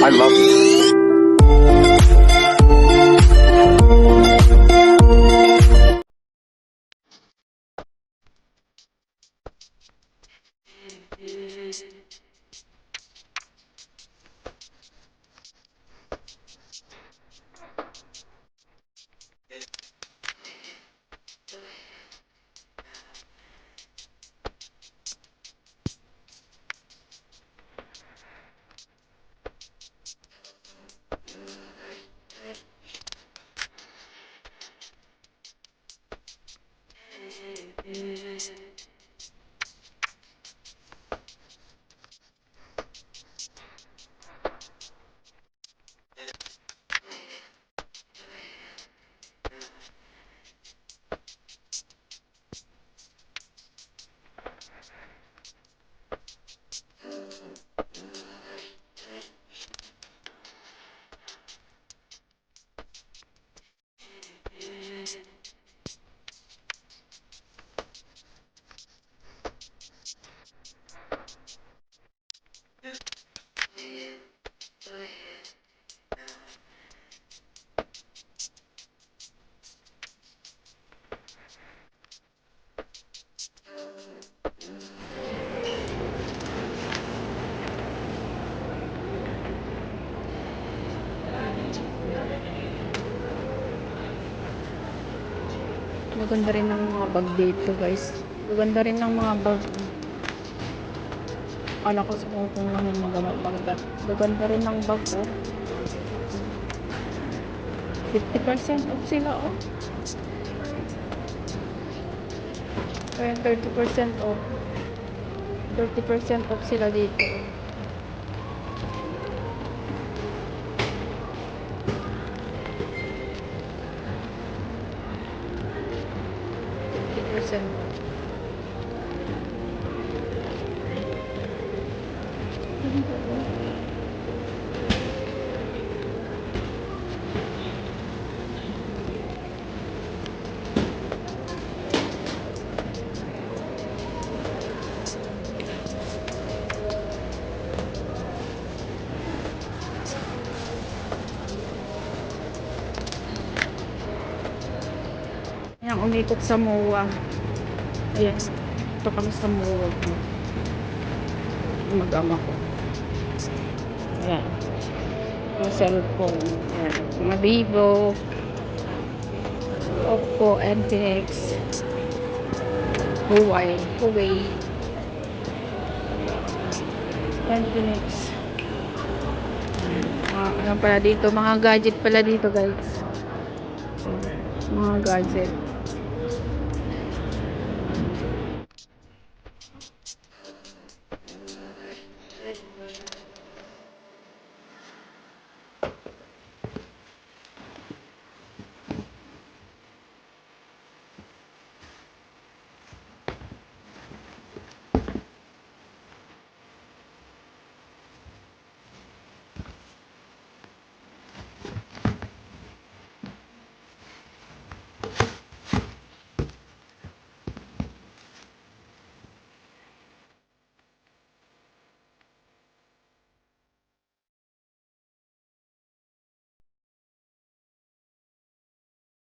I love you. Maganda rin ng mga bag dito, guys. Maganda rin ng mga bag. Anak ko sa kung maganda. Maganda rin ng bag, oh. 50% off sila, oh. Kaya 30% off. 30% off sila dito. Ayan, umikot sa MOA. Ayan, ito kami sa MOA. Mag-ama ko. Ayan, mga cellphone. Ayan, mga Vivo, Oppo, Infinix, Huawei, Infinix. Ano pala dito, mga gadget pala dito, guys. Mga gadget.